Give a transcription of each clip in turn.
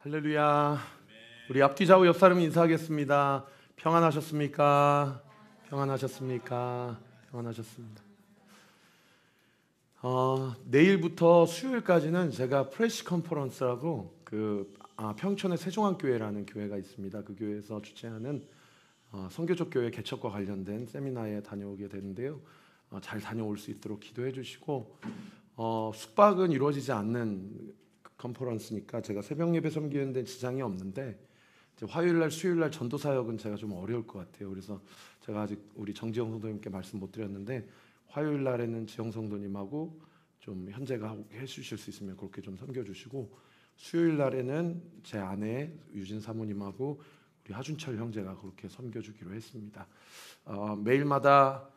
할렐루야. 우리 앞뒤 좌우 옆 사람 인사하겠습니다. 평안하셨습니까? 평안하셨습니까? 평안하셨습니다. 내일부터 수요일까지는 제가 프레시 컨퍼런스라고 평촌의 세종안교회라는 교회가 있습니다. 그 교회에서 주최하는 선교적 교회 개척과 관련된 세미나에 다녀오게 되는데요. 잘 다녀올 수 있도록 기도해 주시고, 숙박은 이루어지지 않는 컨퍼런스니까 제가 새벽 예배 섬기는 데 지장이 없는데, 이제 화요일날 수요일날 전도 사역은 제가 좀 어려울 것 같아요. 그래서 제가 아직 우리 정지영 성도님께 말씀 못 드렸는데, 화요일날에는 지영 성도님하고 좀 현재가 해주실 수 있으면 그렇게 좀 섬겨주시고, 수요일날에는 제 아내 유진 사모님하고 우리 하준철 형제가 그렇게 섬겨주기로 했습니다. 매일마다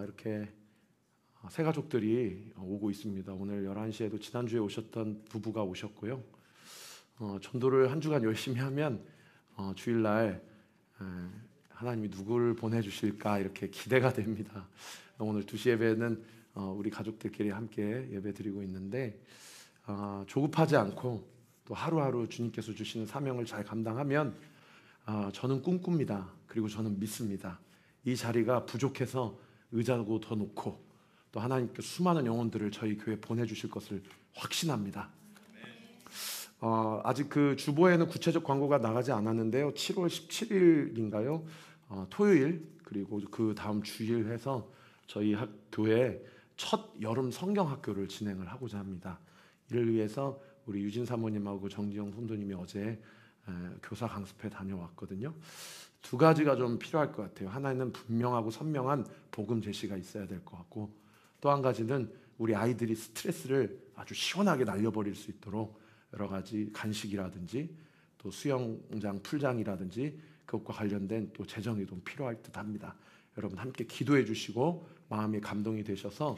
이렇게 새 가족들이 오고 있습니다. 오늘 11시에도 지난주에 오셨던 부부가 오셨고요. 전도를 한 주간 열심히 하면 주일날 하나님이 누구를 보내주실까 이렇게 기대가 됩니다. 오늘 2시 예배는 우리 가족들끼리 함께 예배 드리고 있는데, 조급하지 않고 또 하루하루 주님께서 주시는 사명을 잘 감당하면 저는 꿈꿉니다. 그리고 저는 믿습니다. 이 자리가 부족해서 의자고 더 놓고 또 하나님께 수많은 영혼들을 저희 교회에 보내주실 것을 확신합니다. 아직 그 주보에는 구체적 광고가 나가지 않았는데요. 7월 17일인가요? 토요일 그리고 그 다음 주일 해서 저희 교회에 첫 여름 성경학교를 진행을 하고자 합니다. 이를 위해서 우리 유진 사모님하고 정지영 선도님이 어제 교사 강습회 다녀왔거든요. 두 가지가 좀 필요할 것 같아요. 하나는 분명하고 선명한 복음 제시가 있어야 될 것 같고, 또 한 가지는 우리 아이들이 스트레스를 아주 시원하게 날려버릴 수 있도록 여러 가지 간식이라든지 또 수영장 풀장이라든지 그것과 관련된 또 재정이 좀 필요할 듯합니다. 여러분 함께 기도해 주시고 마음이 감동이 되셔서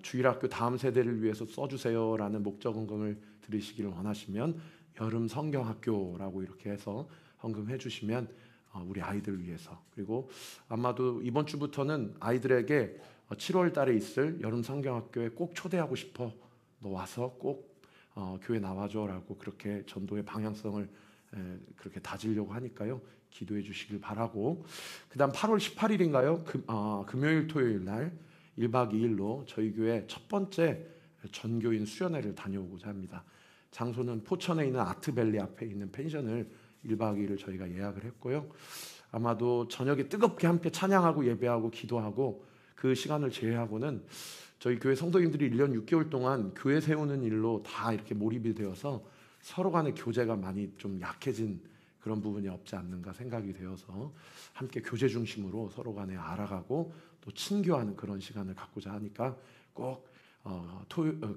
주일학교 다음 세대를 위해서 써주세요라는 목적 헌금을 드리시기를 원하시면 여름 성경학교라고 이렇게 해서 헌금해 주시면 우리 아이들 위해서, 그리고 아마도 이번 주부터는 아이들에게 7월 달에 있을 여름 성경학교에 꼭 초대하고 싶어, 너 와서 꼭 교회 나와줘라고 그렇게 전도의 방향성을 그렇게 다지려고 하니까요. 기도해 주시길 바라고, 그 다음 8월 18일인가요? 금요일 토요일 날 1박 2일로 저희 교회 첫 번째 전교인 수련회를 다녀오고자 합니다. 장소는 포천에 있는 아트밸리 앞에 있는 펜션을 1박 2일을 저희가 예약을 했고요. 아마도 저녁에 뜨겁게 함께 찬양하고 예배하고 기도하고, 그 시간을 제외하고는 저희 교회 성도님들이 1년 6개월 동안 교회 세우는 일로 다 이렇게 몰입이 되어서 서로 간의 교제가 많이 좀 약해진 그런 부분이 없지 않는가 생각이 되어서 함께 교제 중심으로 서로 간에 알아가고 또 친교하는 그런 시간을 갖고자 하니까 꼭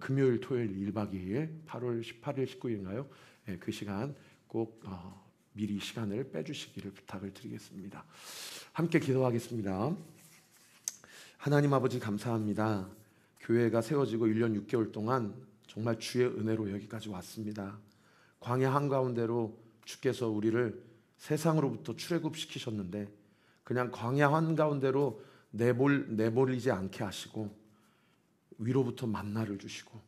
금요일 토요일 1박 2일 8월 18일 19일인가요? 그 시간 꼭 미리 시간을 빼주시기를 부탁을 드리겠습니다. 함께 기도하겠습니다. 하나님 아버지 감사합니다. 교회가 세워지고 1년 6개월 동안 정말 주의 은혜로 여기까지 왔습니다. 광야 한가운데로 주께서 우리를 세상으로부터 출애굽시키셨는데 그냥 광야 한가운데로 내몰리지 않게 하시고 위로부터 만나를 주시고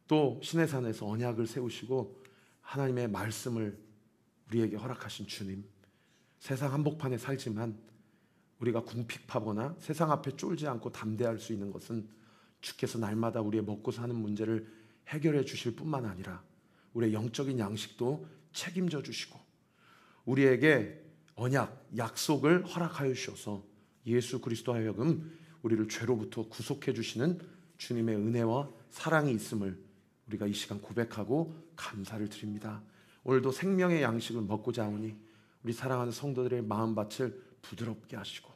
또 시내산에서 언약을 세우시고 하나님의 말씀을 우리에게 허락하신 주님, 세상 한복판에 살지만 우리가 궁핍하거나 세상 앞에 쫄지 않고 담대할 수 있는 것은 주께서 날마다 우리의 먹고 사는 문제를 해결해 주실 뿐만 아니라 우리의 영적인 양식도 책임져 주시고 우리에게 언약, 약속을 허락하여 주셔서 예수 그리스도 하여금 우리를 죄로부터 구속해 주시는 주님의 은혜와 사랑이 있음을 우리가 이 시간 고백하고 감사를 드립니다. 오늘도 생명의 양식을 먹고자 하오니 우리 사랑하는 성도들의 마음밭을 부드럽게 하시고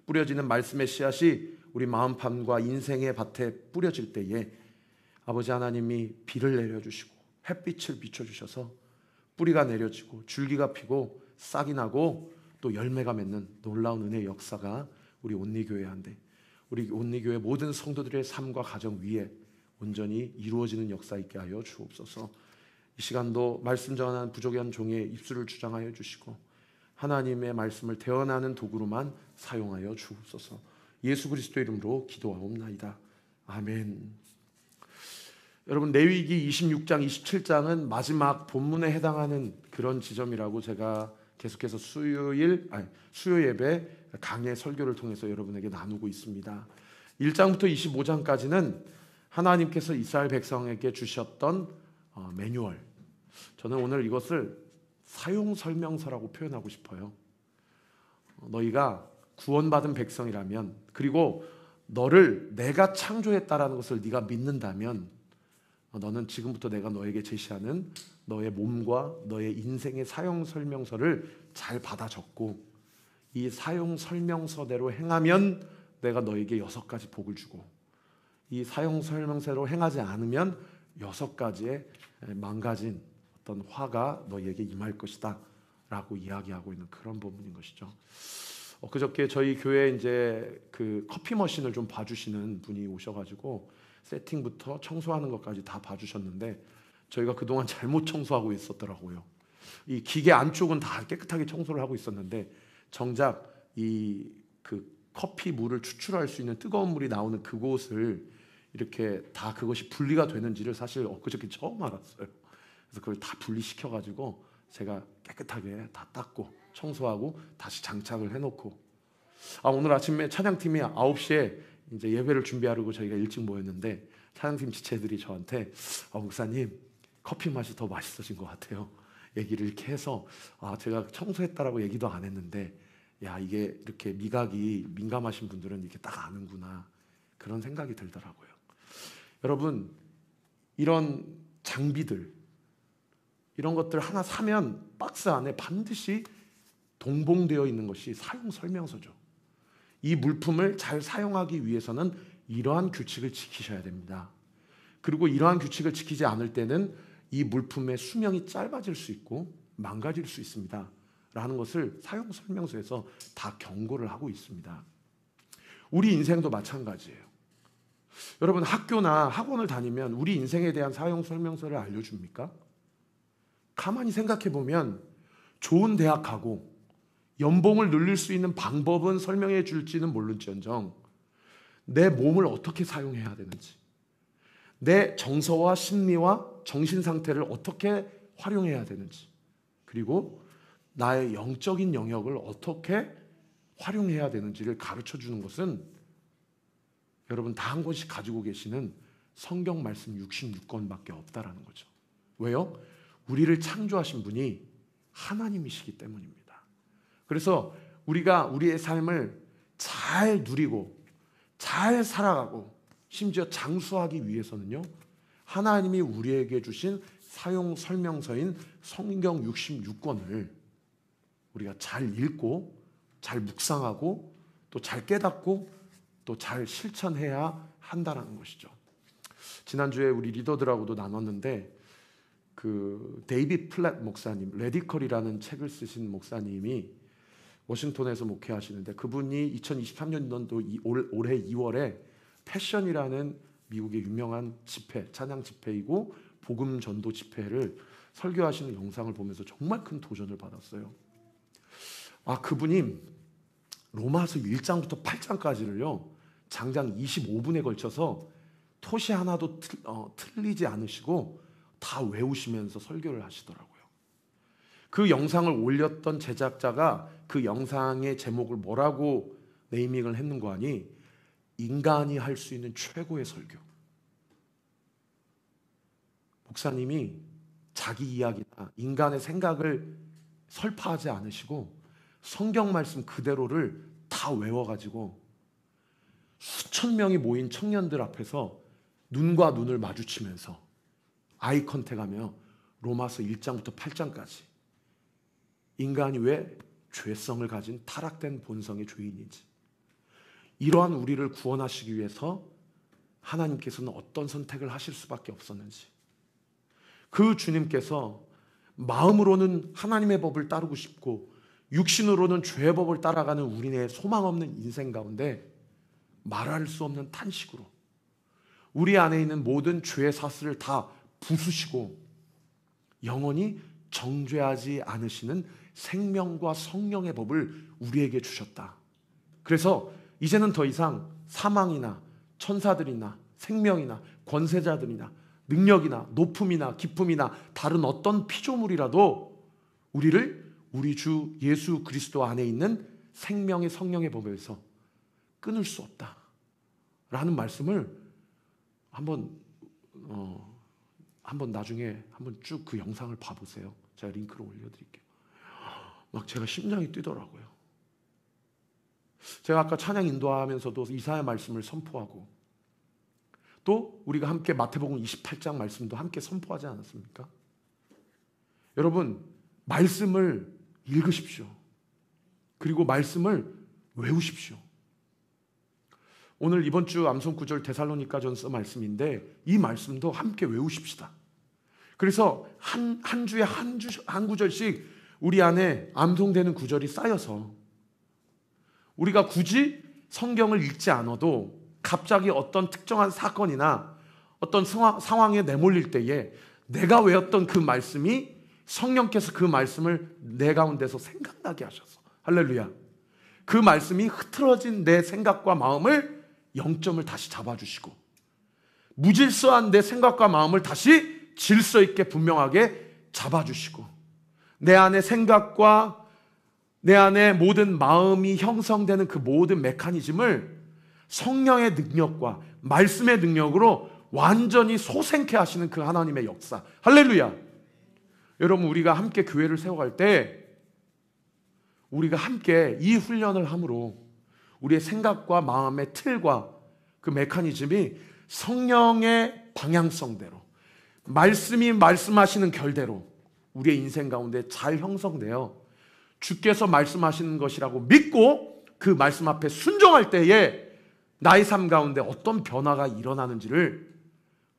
뿌려지는 말씀의 씨앗이 우리 마음판과 인생의 밭에 뿌려질 때에 아버지 하나님이 비를 내려주시고 햇빛을 비춰주셔서 뿌리가 내려지고 줄기가 피고 싹이 나고 또 열매가 맺는 놀라운 은혜의 역사가 우리 온리교회 한데 우리 온리교회 모든 성도들의 삶과 가정 위에 온전히 이루어지는 역사 있게 하여 주옵소서. 이 시간도 말씀 전하는 부족한 종의 입술을 주장하여 주시고 하나님의 말씀을 대언하는 도구로만 사용하여 주옵소서. 예수 그리스도 이름으로 기도하옵나이다. 아멘. 여러분 레위기 26장, 27장은 마지막 본문에 해당하는 그런 지점이라고 제가 계속해서 수요 예배 강의 설교를 통해서 여러분에게 나누고 있습니다. 1장부터 25장까지는 하나님께서 이스라엘 백성에게 주셨던 매뉴얼. 저는 오늘 이것을 사용 설명서라고 표현하고 싶어요. 너희가 구원받은 백성이라면, 그리고 너를 내가 창조했다라는 것을 네가 믿는다면, 너는 지금부터 내가 너에게 제시하는 너의 몸과 너의 인생의 사용 설명서를 잘 받아 적고, 이 사용 설명서대로 행하면 내가 너에게 6가지 복을 주고, 이 사용 설명서로 행하지 않으면 6가지의 망가진 어떤 화가 너에게 임할 것이다 라고 이야기하고 있는 그런 부분인 것이죠. 그저께 저희 교회에 이제 그 커피 머신을 좀 봐주시는 분이 오셔가지고 세팅부터 청소하는 것까지 다 봐주셨는데, 저희가 그동안 잘못 청소하고 있었더라고요. 이 기계 안쪽은 다 깨끗하게 청소를 하고 있었는데, 정작 이 그 커피 물을 추출할 수 있는 뜨거운 물이 나오는 그곳을 이렇게 다 그것이 분리가 되는지를 사실 엊그저께 처음 알았어요. 그래서 그걸 다 분리시켜가지고 제가 깨끗하게 다 닦고 청소하고 다시 장착을 해놓고, 오늘 아침에 찬양팀이 9시에 이제 예배를 준비하려고 저희가 일찍 모였는데, 찬양팀 지체들이 저한테 목사님 커피 맛이 더 맛있어진 것 같아요 얘기를 이렇게 해서, 제가 청소했다라고 얘기도 안 했는데, 야, 이게 이렇게 미각이 민감하신 분들은 이렇게 딱 아는구나, 그런 생각이 들더라고요. 여러분, 이런 장비들, 이런 것들 하나 사면 박스 안에 반드시 동봉되어 있는 것이 사용 설명서죠. 이 물품을 잘 사용하기 위해서는 이러한 규칙을 지키셔야 됩니다. 그리고 이러한 규칙을 지키지 않을 때는 이 물품의 수명이 짧아질 수 있고 망가질 수 있습니다 라는 것을 사용 설명서에서 다 경고를 하고 있습니다. 우리 인생도 마찬가지예요. 여러분, 학교나 학원을 다니면 우리 인생에 대한 사용 설명서를 알려줍니까? 가만히 생각해 보면 좋은 대학 가고 연봉을 늘릴 수 있는 방법은 설명해 줄지는 모를지언정, 내 몸을 어떻게 사용해야 되는지, 내 정서와 심리와 정신 상태를 어떻게 활용해야 되는지, 그리고 나의 영적인 영역을 어떻게 활용해야 되는지를 가르쳐 주는 것은 여러분 다 한 권씩 가지고 계시는 성경 말씀 66권밖에 없다라는 거죠. 왜요? 우리를 창조하신 분이 하나님이시기 때문입니다. 그래서 우리가 우리의 삶을 잘 누리고 잘 살아가고 심지어 장수하기 위해서는요, 하나님이 우리에게 주신 사용 설명서인 성경 66권을 우리가 잘 읽고 잘 묵상하고 또 잘 깨닫고 또 잘 실천해야 한다는 것이죠. 지난주에 우리 리더들하고도 나눴는데, 그 데이비드 플랫 목사님, 레디컬이라는 책을 쓰신 목사님이 워싱턴에서 목회하시는데, 그분이 2023년도 올해 2월에 패션이라는 미국의 유명한 집회, 찬양 집회이고 복음 전도 집회를 설교하시는 영상을 보면서 정말 큰 도전을 받았어요. 그분이 로마서 1장부터 8장까지를요 장장 25분에 걸쳐서 토시 하나도 틀리지 않으시고 다 외우시면서 설교를 하시더라고요. 그 영상을 올렸던 제작자가 그 영상의 제목을 뭐라고 네이밍을 했는가 하니, 인간이 할 수 있는 최고의 설교. 목사님이 자기 이야기나 인간의 생각을 설파하지 않으시고 성경 말씀 그대로를 다 외워가지고 수천 명이 모인 청년들 앞에서 눈과 눈을 마주치면서 아이 컨택하며 로마서 1장부터 8장까지 인간이 왜 죄성을 가진 타락된 본성의 죄인인지, 이러한 우리를 구원하시기 위해서 하나님께서는 어떤 선택을 하실 수밖에 없었는지, 그 주님께서 마음으로는 하나님의 법을 따르고 싶고 육신으로는 죄의 법을 따라가는 우리의 소망 없는 인생 가운데 말할 수 없는 탄식으로 우리 안에 있는 모든 죄의 사슬을 다 부수시고 영원히 정죄하지 않으시는 생명과 성령의 법을 우리에게 주셨다. 그래서 이제는 더 이상 사망이나 천사들이나 생명이나 권세자들이나 능력이나 높음이나 기쁨이나 다른 어떤 피조물이라도 우리를 우리 주 예수 그리스도 안에 있는 생명의 성령의 법에서 끊을 수 없다라는 말씀을 한번 나중에 한번 쭉 그 영상을 봐보세요. 제가 링크를 올려드릴게요. 막 제가 심장이 뛰더라고요. 제가 아까 찬양 인도하면서도 이사야 말씀을 선포하고 또 우리가 함께 마태복음 28장 말씀도 함께 선포하지 않았습니까? 여러분, 말씀을 읽으십시오. 그리고 말씀을 외우십시오. 오늘 이번 주 암송 구절 데살로니가전서 말씀인데 이 말씀도 함께 외우십시다. 그래서 한 주에 한 구절씩 우리 안에 암송되는 구절이 쌓여서 우리가 굳이 성경을 읽지 않아도 갑자기 어떤 특정한 사건이나 어떤 상황에 내몰릴 때에 내가 외웠던 그 말씀이 성령께서 그 말씀을 내 가운데서 생각나게 하셔서 할렐루야. 그 말씀이 흐트러진 내 생각과 마음을 영점을 다시 잡아주시고 무질서한 내 생각과 마음을 다시 질서 있게 분명하게 잡아주시고 내 안의 생각과 내 안에 모든 마음이 형성되는 그 모든 메커니즘을 성령의 능력과 말씀의 능력으로 완전히 소생케 하시는 그 하나님의 역사. 할렐루야. 여러분, 우리가 함께 교회를 세워갈 때 우리가 함께 이 훈련을 함으로 우리의 생각과 마음의 틀과 그 메커니즘이 성령의 방향성대로 말씀이 말씀하시는 결대로 우리의 인생 가운데 잘 형성되어 주께서 말씀하시는 것이라고 믿고 그 말씀 앞에 순종할 때에 나의 삶 가운데 어떤 변화가 일어나는지를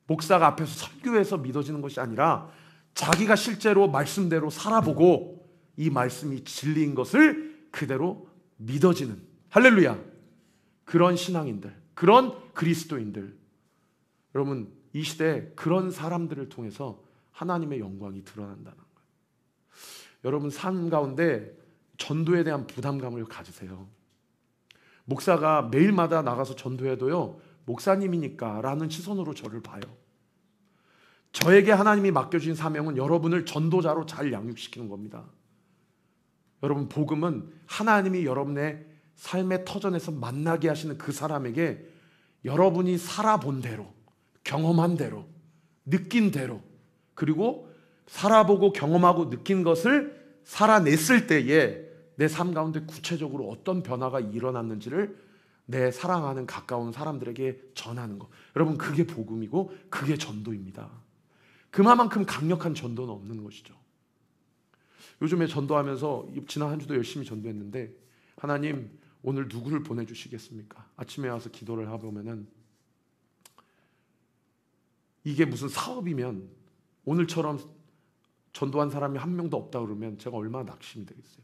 목사가 앞에서 설교해서 믿어지는 것이 아니라 자기가 실제로 말씀대로 살아보고 이 말씀이 진리인 것을 그대로 믿어지는 할렐루야 그런 신앙인들, 그런 그리스도인들, 여러분 이 시대에 그런 사람들을 통해서 하나님의 영광이 드러난다는 거예요. 여러분 삶 가운데 전도에 대한 부담감을 가지세요. 목사가 매일마다 나가서 전도해도요 목사님이니까 라는 시선으로 저를 봐요. 저에게 하나님이 맡겨주신 사명은 여러분을 전도자로 잘 양육시키는 겁니다. 여러분 복음은 하나님이 여러분의 삶의 터전에서 만나게 하시는 그 사람에게 여러분이 살아본 대로, 경험한 대로, 느낀 대로, 그리고 살아보고 경험하고 느낀 것을 살아냈을 때에 내 삶 가운데 구체적으로 어떤 변화가 일어났는지를 내 사랑하는 가까운 사람들에게 전하는 것. 여러분 그게 복음이고 그게 전도입니다. 그만큼 강력한 전도는 없는 것이죠. 요즘에 전도하면서 지난 한 주도 열심히 전도했는데 하나님 오늘 누구를 보내주시겠습니까? 아침에 와서 기도를 해보면은 이게 무슨 사업이면 오늘처럼 전도한 사람이 한 명도 없다 그러면 제가 얼마나 낙심이 되겠어요.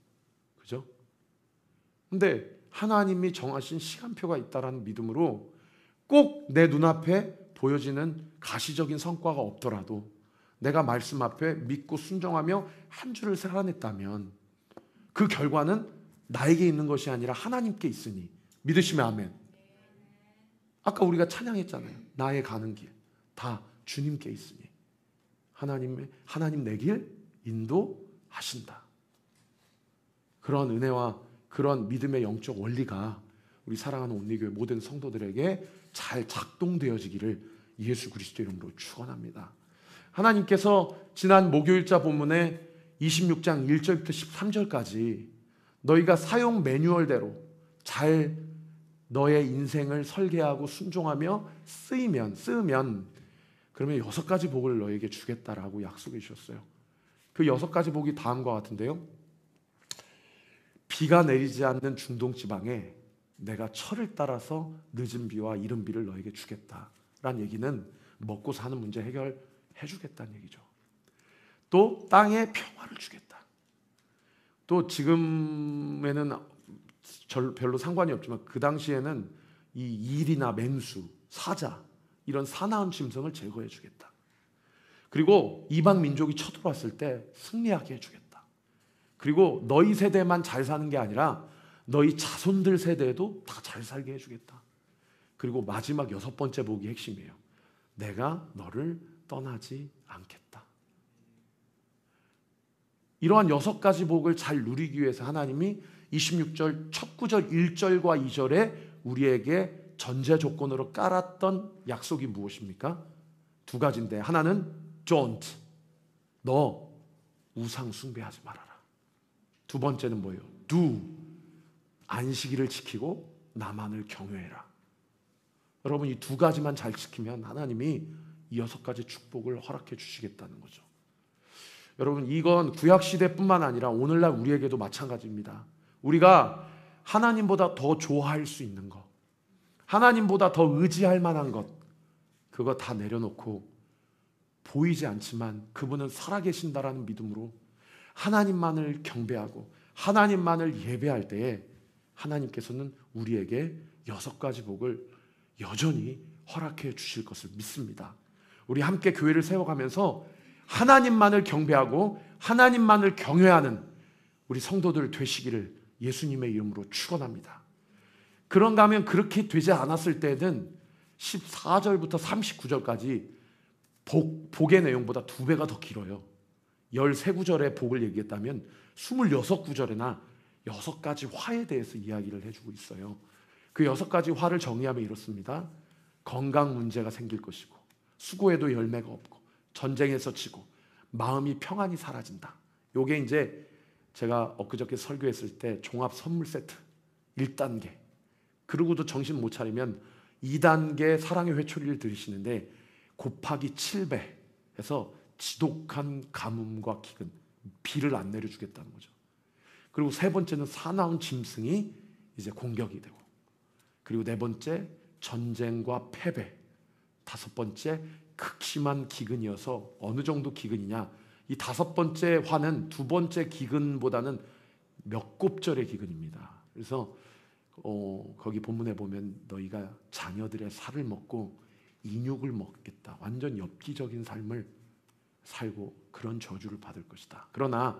그죠? 근데 하나님이 정하신 시간표가 있다라는 믿음으로 꼭 내 눈앞에 보여지는 가시적인 성과가 없더라도 내가 말씀 앞에 믿고 순종하며 한 주를 살아냈다면 그 결과는 나에게 있는 것이 아니라 하나님께 있으니 믿으시면 아멘. 아까 우리가 찬양했잖아요. 나의 가는 길 다 주님께 있으니 하나님 내 길 인도하신다. 그런 은혜와 그런 믿음의 영적 원리가 우리 사랑하는 온리교회 모든 성도들에게 잘 작동되어지기를 예수 그리스도 이름으로 축원합니다. 하나님께서 지난 목요일자 본문에 26장 1절부터 13절까지 너희가 사용 매뉴얼대로 잘 너의 인생을 설계하고 순종하며 쓰으면 그러면 6가지 복을 너에게 주겠다라고 약속해 주셨어요. 그 6가지 복이 다음과 같은데요. 비가 내리지 않는 중동 지방에 내가 철을 따라서 늦은 비와 이른 비를 너에게 주겠다라는 얘기는 먹고 사는 문제 해결해 주겠다는 얘기죠. 또 땅에 평화를 주겠다. 또 지금에는 별로 상관이 없지만 그 당시에는 이 일이나 맹수, 사자 이런 사나운 짐승을 제거해 주겠다. 그리고 이방 민족이 쳐들어왔을 때 승리하게 해주겠다. 그리고 너희 세대만 잘 사는 게 아니라 너희 자손들 세대에도 다 잘 살게 해주겠다. 그리고 마지막 6번째 복이 핵심이에요. 내가 너를 떠나지 않겠다. 이러한 6가지 복을 잘 누리기 위해서 하나님이 26절 첫 구절 1절과 2절에 우리에게 전제 조건으로 깔았던 약속이 무엇입니까? 2가지인데, 하나는 don't, 너 우상 숭배하지 말아라. 2번째는 뭐예요? do, 안식일을 지키고 나만을 경외해라. 여러분, 이 2가지만 잘 지키면 하나님이 이 6가지 축복을 허락해 주시겠다는 거죠. 여러분, 이건 구약시대뿐만 아니라 오늘날 우리에게도 마찬가지입니다. 우리가 하나님보다 더 좋아할 수 있는 것, 하나님보다 더 의지할 만한 것, 그거 다 내려놓고 보이지 않지만 그분은 살아계신다라는 믿음으로 하나님만을 경배하고 하나님만을 예배할 때에 하나님께서는 우리에게 6가지 복을 여전히 허락해 주실 것을 믿습니다. 우리 함께 교회를 세워가면서 하나님만을 경배하고 하나님만을 경외하는 우리 성도들 되시기를 예수님의 이름으로 축원합니다. 그런가 하면 그렇게 되지 않았을 때는 14절부터 39절까지 복의 내용보다 2배가 더 길어요. 13구절의 복을 얘기했다면 26구절에나 6가지 화에 대해서 이야기를 해주고 있어요. 그 6가지 화를 정리하면 이렇습니다. 건강 문제가 생길 것이고, 수고해도 열매가 없고, 전쟁에서 지고, 마음이 평안이 사라진다. 요게 이제 제가 엊그저께 설교했을 때 종합 선물 세트 1단계, 그러고도 정신 못 차리면 2단계 사랑의 회초리를 들으시는데 곱하기 7배 해서 지독한 가뭄과 기근, 비를 안 내려주겠다는 거죠. 그리고 3번째는 사나운 짐승이 이제 공격이 되고, 그리고 4번째 전쟁과 패배, 5번째 극심한 기근이어서 어느 정도 기근이냐, 이 5번째 화는 2번째 기근보다는 몇 곱절의 기근입니다. 그래서 거기 본문에 보면 너희가 자녀들의 살을 먹고 인육을 먹겠다, 완전 엽기적인 삶을 살고 그런 저주를 받을 것이다. 그러나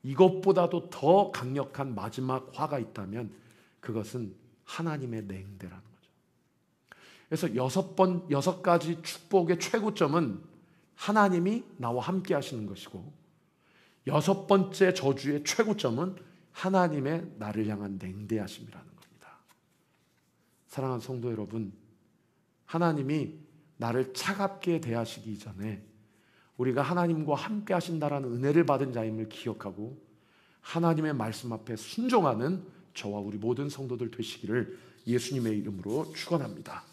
이것보다도 더 강력한 마지막 화가 있다면 그것은 하나님의 냉대라는 거죠. 그래서 6가지 축복의 최고점은 하나님이 나와 함께 하시는 것이고, 6번째 저주의 최고점은 하나님의 나를 향한 냉대하심이라는 겁니다. 사랑하는 성도 여러분, 하나님이 나를 차갑게 대하시기 전에 우리가 하나님과 함께 하신다라는 은혜를 받은 자임을 기억하고 하나님의 말씀 앞에 순종하는 저와 우리 모든 성도들 되시기를 예수님의 이름으로 축원합니다.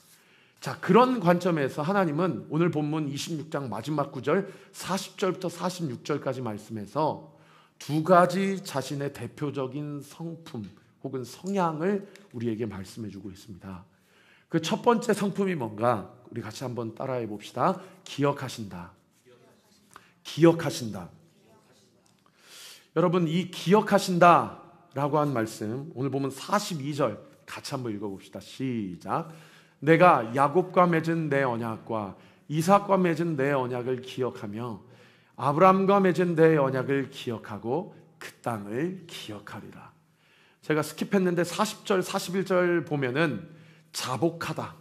자, 그런 관점에서 하나님은 오늘 본문 26장 마지막 구절 40절부터 46절까지 말씀에서 2가지 자신의 대표적인 성품 혹은 성향을 우리에게 말씀해 주고 있습니다. 그 첫 번째 성품이 뭔가 우리 같이 한번 따라해 봅시다. 기억하신다. 기억하신다. 여러분, 이 기억하신다 라고 한 말씀 오늘 보면 42절 같이 한번 읽어봅시다. 시작. 내가 야곱과 맺은 내 언약과 이삭과 맺은 내 언약을 기억하며 아브람과 맺은 내 언약을 기억하고 그 땅을 기억하리라. 제가 스킵했는데 40절 41절 보면은 자복하다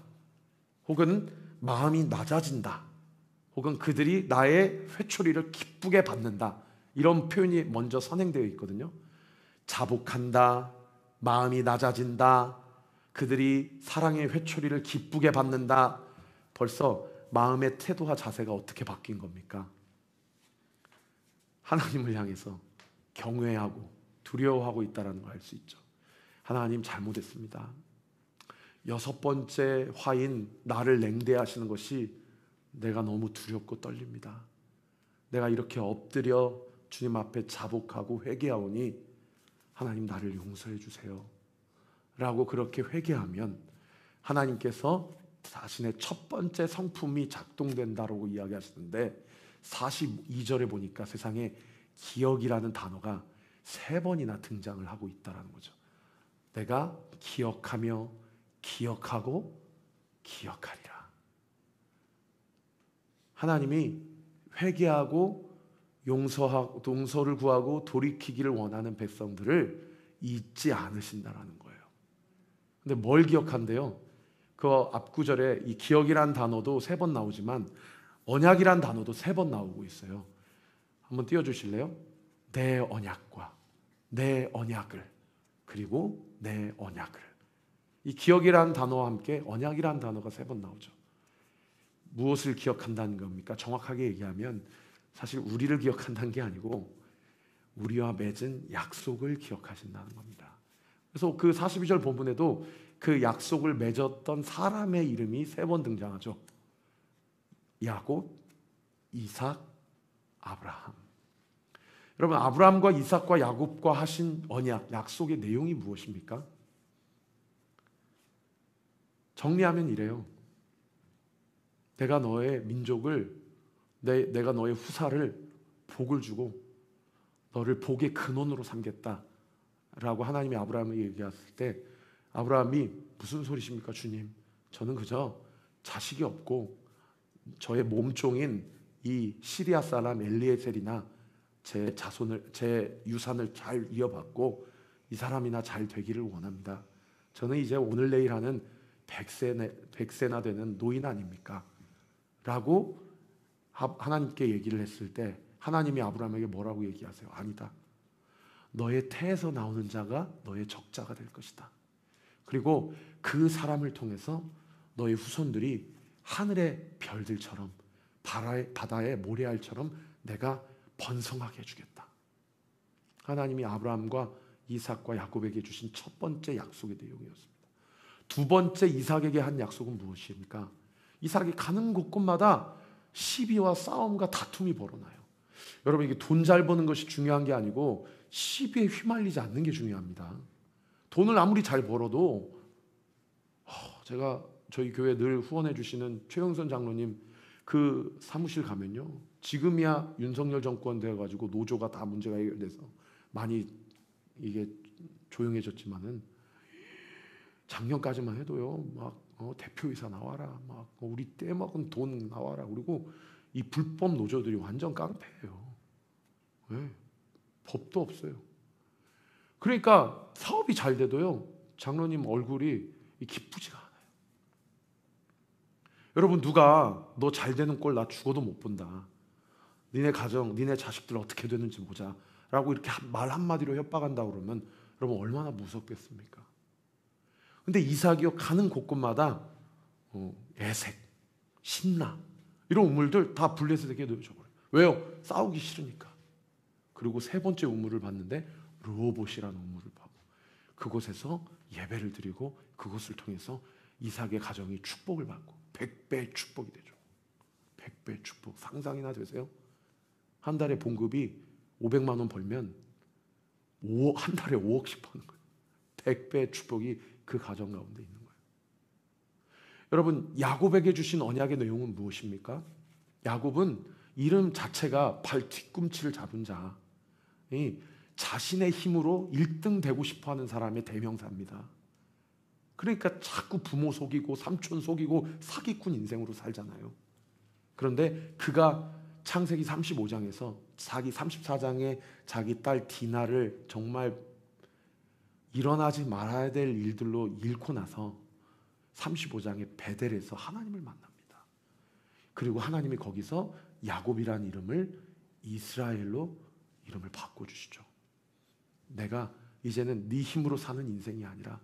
혹은 마음이 낮아진다 혹은 그들이 나의 회초리를 기쁘게 받는다, 이런 표현이 먼저 선행되어 있거든요. 자복한다, 마음이 낮아진다, 그들이 사랑의 회초리를 기쁘게 받는다. 벌써 마음의 태도와 자세가 어떻게 바뀐 겁니까? 하나님을 향해서 경외하고 두려워하고 있다는 걸 알 수 있죠. 하나님, 잘못했습니다. 6번째 화인 나를 냉대하시는 것이 내가 너무 두렵고 떨립니다. 내가 이렇게 엎드려 주님 앞에 자복하고 회개하오니 하나님 나를 용서해 주세요 라고 그렇게 회개하면 하나님께서 자신의 첫 번째 성품이 작동된다라고 이야기하시는데 42절에 보니까 세상에 기억이라는 단어가 3번이나 등장을 하고 있다는 거죠. 내가 기억하며 기억하고 기억하리라. 하나님이 회개하고 용서를 구하고 돌이키기를 원하는 백성들을 잊지 않으신다라는 거예요. 근데 뭘 기억한대요? 그 앞구절에 이 기억이란 단어도 3번 나오지만 언약이란 단어도 3번 나오고 있어요. 한번 띄워주실래요? 내 언약과 내 언약을, 그리고 내 언약을. 이 기억이라는 단어와 함께 언약이라는 단어가 3번 나오죠. 무엇을 기억한다는 겁니까? 정확하게 얘기하면 사실 우리를 기억한다는 게 아니고 우리와 맺은 약속을 기억하신다는 겁니다. 그래서 그 42절 본문에도 그 약속을 맺었던 사람의 이름이 3번 등장하죠. 야곱, 이삭, 아브라함. 여러분, 아브라함과 이삭과 야곱과 하신 언약, 약속의 내용이 무엇입니까? 정리하면 이래요. 내가 너의 민족을, 내가 너의 후사를 복을 주고 너를 복의 근원으로 삼겠다 라고 하나님이 아브라함에게 얘기했을 때, 아브라함이 무슨 소리십니까 주님? 저는 그저 자식이 없고 저의 몸종인 이 시리아 사람 엘리에셀이나 제 자손을, 제 유산을 잘 이어받고 이 사람이나 잘 되기를 원합니다. 저는 이제 오늘 내일 하는 100세나 되는 노인 아닙니까? 라고 하나님께 얘기를 했을 때 하나님이 아브라함에게 뭐라고 얘기하세요? 아니다. 너의 태에서 나오는 자가 너의 적자가 될 것이다. 그리고 그 사람을 통해서 너의 후손들이 하늘의 별들처럼 바다의 모래알처럼 내가 번성하게 해주겠다. 하나님이 아브라함과 이삭과 야곱에게 주신 첫 번째 약속의 내용이었습니다. 두 번째 이삭에게 한 약속은 무엇입니까? 이삭이 가는 곳곳마다 시비와 싸움과 다툼이 벌어나요. 여러분, 이게 돈 잘 버는 것이 중요한 게 아니고 시비에 휘말리지 않는 게 중요합니다. 돈을 아무리 잘 벌어도 제가 저희 교회 늘 후원해 주시는 최영선 장로님 그 사무실 가면요, 지금이야 윤석열 정권 되어가지고 노조가 다 문제가 해결돼서 많이 이게 조용해졌지만은 작년까지만 해도요, 막 대표이사 나와라, 막 우리 떼먹은 돈 나와라. 그리고 이 불법 노조들이 완전 깡패예요. 네, 법도 없어요. 그러니까 사업이 잘 돼도요, 장로님 얼굴이 기쁘지가 않아요. 여러분, 누가 너 잘 되는 꼴 나 죽어도 못 본다, 니네 가정, 니네 자식들 어떻게 되는지 보자 라고 이렇게 말 한마디로 협박한다 그러면 여러분 얼마나 무섭겠습니까? 근데 이삭이요, 가는 곳곳마다 애색, 신라 이런 우물들 다 블레셋에게 넣어줘버려요. 왜요? 싸우기 싫으니까. 그리고 세 번째 우물을 봤는데 르호봇이라는 우물을 파고 그곳에서 예배를 드리고 그것을 통해서 이삭의 가정이 축복을 받고 100배의 축복이 되죠. 100배의 축복. 상상이나 되세요? 한 달에 봉급이 500만 원 벌면 한 달에 5억씩 버는 거예요. 100배의 축복이 그 가정 가운데 있는 거예요. 여러분, 야곱에게 주신 언약의 내용은 무엇입니까? 야곱은 이름 자체가 발 뒤꿈치를 잡은 자, 자신의 힘으로 1등 되고 싶어하는 사람의 대명사입니다. 그러니까 자꾸 부모 속이고 삼촌 속이고 사기꾼 인생으로 살잖아요. 그런데 그가 창세기 35장에서 자기 34장에 자기 딸 디나를 정말 일어나지 말아야 될 일들로 잃고 나서 35장의 베델에서 하나님을 만납니다. 그리고 하나님이 거기서 야곱이라는 이름을 이스라엘로 이름을 바꿔주시죠. 내가 이제는 네 힘으로 사는 인생이 아니라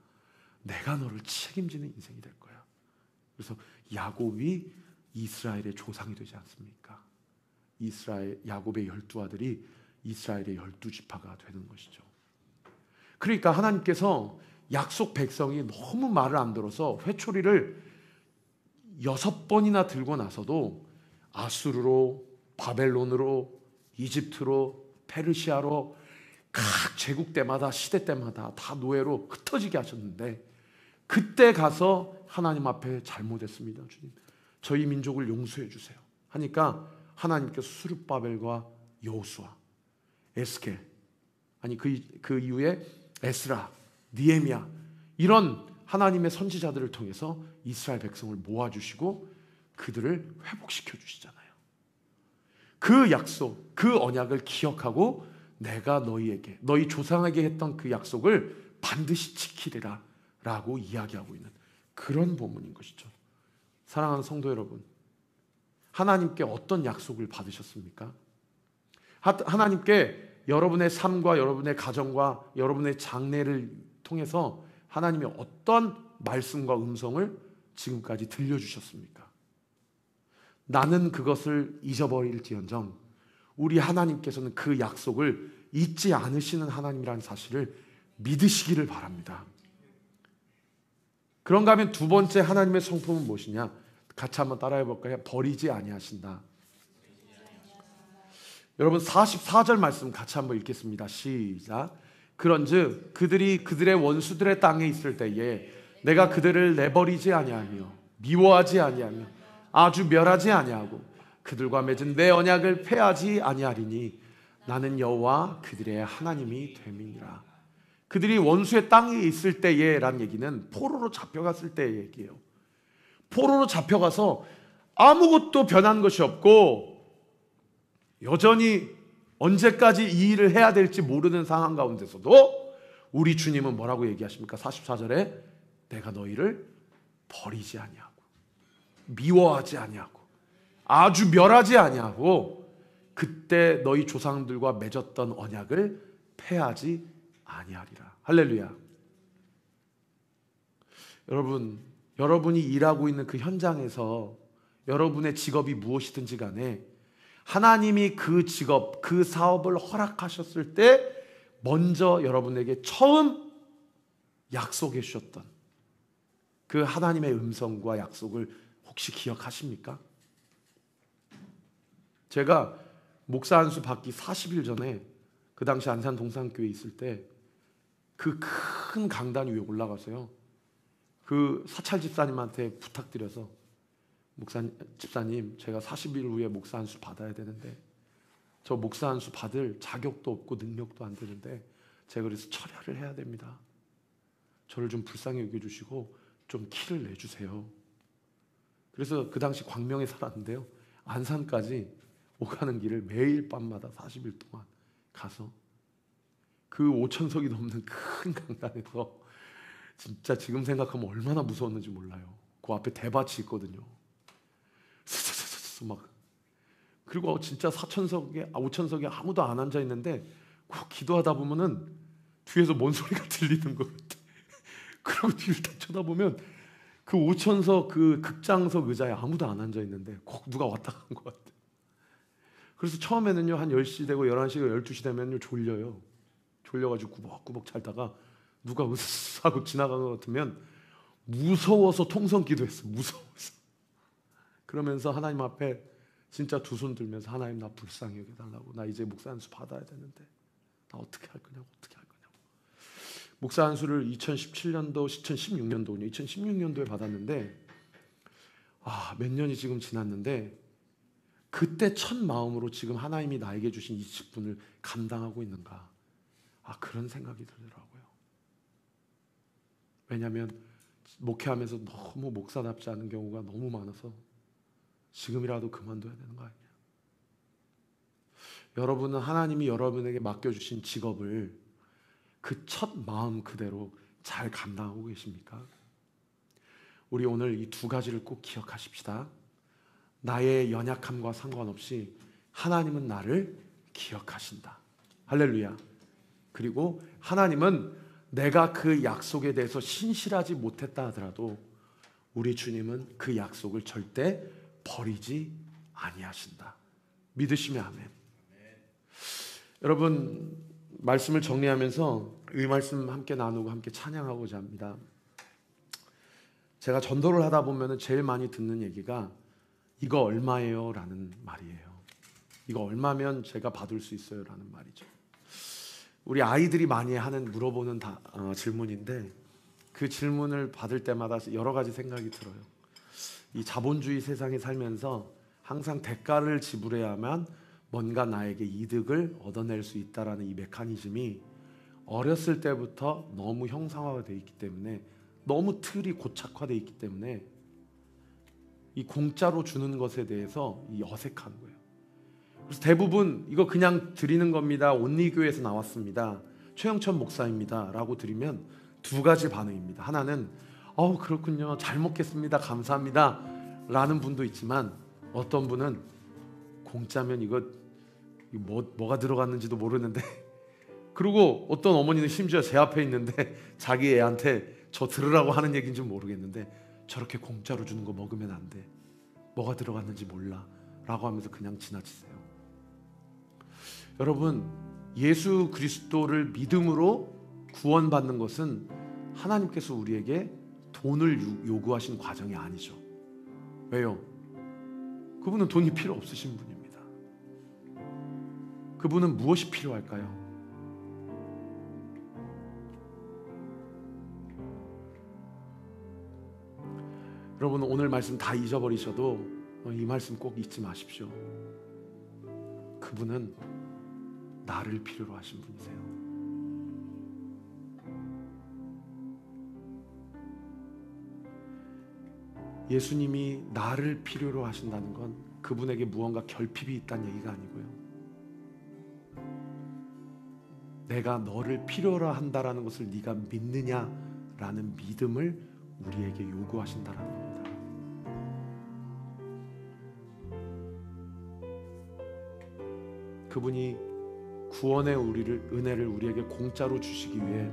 내가 너를 책임지는 인생이 될 거야. 그래서 야곱이 이스라엘의 조상이 되지 않습니까? 야곱의 12아들이 이스라엘의 12지파가 되는 것이죠. 그러니까 하나님께서 약속 백성이 너무 말을 안 들어서 회초리를 6번이나 들고 나서도 아수르로, 바벨론으로, 이집트로, 페르시아로 각 제국 때마다 시대 때마다 다 노예로 흩어지게 하셨는데 그때 가서 하나님 앞에 잘못했습니다. 주님, 저희 민족을 용서해 주세요 하니까 하나님께서 수룹바벨과 여호수아, 에스겔, 아니 그 이후에 에스라, 니에미야 이런 하나님의 선지자들을 통해서 이스라엘 백성을 모아주시고 그들을 회복시켜 주시잖아요. 그 약속, 그 언약을 기억하고 내가 너희에게, 너희 조상에게 했던 그 약속을 반드시 지키리라 라고 이야기하고 있는 그런 본문인 것이죠. 사랑하는 성도 여러분, 하나님께 어떤 약속을 받으셨습니까? 하나님께 여러분의 삶과 여러분의 가정과 여러분의 장래를 통해서 하나님이 어떤 말씀과 음성을 지금까지 들려주셨습니까? 나는 그것을 잊어버릴지언정 우리 하나님께서는 그 약속을 잊지 않으시는 하나님이라는 사실을 믿으시기를 바랍니다. 그런가 하면 두 번째 하나님의 성품은 무엇이냐? 같이 한번 따라해 볼까요? 버리지 아니하신다. 여러분 44절 말씀 같이 한번 읽겠습니다. 시작. 그런즉 그들이 그들의 원수들의 땅에 있을 때에 내가 그들을 내버리지 아니하며 미워하지 아니하며 아주 멸하지 아니하고 그들과 맺은 내 언약을 폐하지 아니하리니 나는 여호와 그들의 하나님이 됨이니라. 그들이 원수의 땅에 있을 때에 라는 얘기는 포로로 잡혀갔을 때의 얘기예요. 포로로 잡혀가서 아무것도 변한 것이 없고 여전히 언제까지 이 일을 해야 될지 모르는 상황 가운데서도 우리 주님은 뭐라고 얘기하십니까? 44절에 내가 너희를 버리지 아니하고 미워하지 아니하고 아주 멸하지 아니하고 그때 너희 조상들과 맺었던 언약을 폐하지 아니하리라. 할렐루야. 여러분, 여러분이 일하고 있는 그 현장에서 여러분의 직업이 무엇이든지 간에 하나님이 그 직업, 그 사업을 허락하셨을 때 먼저 여러분에게 처음 약속해 주셨던 그 하나님의 음성과 약속을 혹시 기억하십니까? 제가 목사 안수 받기 40일 전에 그 당시 안산 동산교회에 있을 때 그 큰 강단 위에 올라가서요, 그 사찰 집사님한테 부탁드려서 집사님 제가 40일 후에 목사 안수 받아야 되는데 저 목사 안수 받을 자격도 없고 능력도 안 되는데 제가 그래서 철야를 해야 됩니다. 저를 좀 불쌍히 여겨주시고 좀 키를 내주세요. 그래서 그 당시 광명에 살았는데요, 안산까지 오가는 길을 매일 밤마다 40일 동안 가서 그 5,000석이 넘는 큰 강단에서 진짜 지금 생각하면 얼마나 무서웠는지 몰라요. 그 앞에 대밭이 있거든요. 막 그리고 진짜 5,000석에 아무도 안 앉아 있는데 꼭 기도하다 보면은 뒤에서 뭔 소리가 들리는 것 같아. 그리고 뒤를 딱 쳐다보면 그 5,000석 그 극장석 의자에 아무도 안 앉아 있는데 꼭 누가 왔다 간 것 같아. 그래서 처음에는요 한 10시 되고 11시, 12시 되면요 졸려요. 졸려가지고 꾸벅꾸벅 잘다가 누가 으스스 하고 지나간 것 같으면 무서워서 통성 기도했어. 무서워서. 그러면서 하나님 앞에 진짜 두 손 들면서 하나님 나 불쌍히 여겨달라고. 나 이제 목사 안수 받아야 되는데 나 어떻게 할 거냐고. 목사 안수를 2017년도, 2016년도군요. 2016년도에 받았는데 몇 년이 지금 지났는데 그때 첫 마음으로 지금 하나님이 나에게 주신 이 직분을 감당하고 있는가, 그런 생각이 들더라고요. 왜냐하면 목회하면서 너무 목사답지 않은 경우가 너무 많아서 지금이라도 그만둬야 되는 거 아니냐. 여러분은 하나님이 여러분에게 맡겨주신 직업을 그 첫 마음 그대로 잘 감당하고 계십니까? 우리 오늘 이 두 가지를 꼭 기억하십시다. 나의 연약함과 상관없이 하나님은 나를 기억하신다. 할렐루야. 그리고 하나님은 내가 그 약속에 대해서 신실하지 못했다 하더라도 우리 주님은 그 약속을 절대 버리지 아니하신다. 믿으시면 아멘. 여러분, 말씀을 정리하면서 이 말씀 함께 나누고 함께 찬양하고자 합니다. 제가 전도를 하다 보면 제일 많이 듣는 얘기가 이거 얼마예요? 라는 말이에요. 이거 얼마면 제가 받을 수 있어요? 라는 말이죠. 우리 아이들이 많이 하는 물어보는 질문인데 그 질문을 받을 때마다 여러 가지 생각이 들어요. 이 자본주의 세상에 살면서 항상 대가를 지불해야만 뭔가 나에게 이득을 얻어낼 수 있다라는 이 메커니즘이 어렸을 때부터 너무 형상화되어 있기 때문에, 너무 틀이 고착화되어 있기 때문에 이 공짜로 주는 것에 대해서 이 어색한 거예요. 그래서 대부분 이거 그냥 드리는 겁니다. 온리교회에서 나왔습니다. 최영천 목사입니다. 라고 드리면 두 가지 반응입니다. 하나는 그렇군요. 잘 먹겠습니다. 감사합니다. 라는 분도 있지만 어떤 분은 공짜면 이거 뭐가 들어갔는지도 모르는데 그리고 어떤 어머니는 심지어 제 앞에 있는데 자기 애한테 저 들으라고 하는 얘기인지 모르겠는데 저렇게 공짜로 주는 거 먹으면 안 돼. 뭐가 들어갔는지 몰라 라고 하면서 그냥 지나치세요. 여러분, 예수 그리스도를 믿음으로 구원받는 것은 하나님께서 우리에게 돈을 요구하신 과정이 아니죠. 왜요? 그분은 돈이 필요 없으신 분입니다. 그분은 무엇이 필요할까요? 여러분, 오늘 말씀 다 잊어버리셔도 이 말씀 꼭 잊지 마십시오. 그분은 나를 필요로 하신 분이세요. 예수님이 나를 필요로 하신다는 건 그분에게 무언가 결핍이 있다는 얘기가 아니고요. 내가 너를 필요로 한다라는 것을 네가 믿느냐라는 믿음을 우리에게 요구하신다라는 겁니다. 그분이 구원의 은혜를 우리에게 공짜로 주시기 위해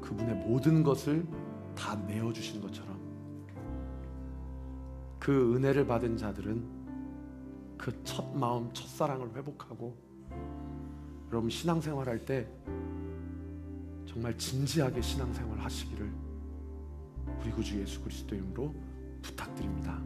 그분의 모든 것을 다 내어주신 것처럼 그 은혜를 받은 자들은 그 첫 마음, 첫사랑을 회복하고, 여러분 신앙생활 할 때 정말 진지하게 신앙생활 하시기를 우리 구주 예수 그리스도 이름으로 부탁드립니다.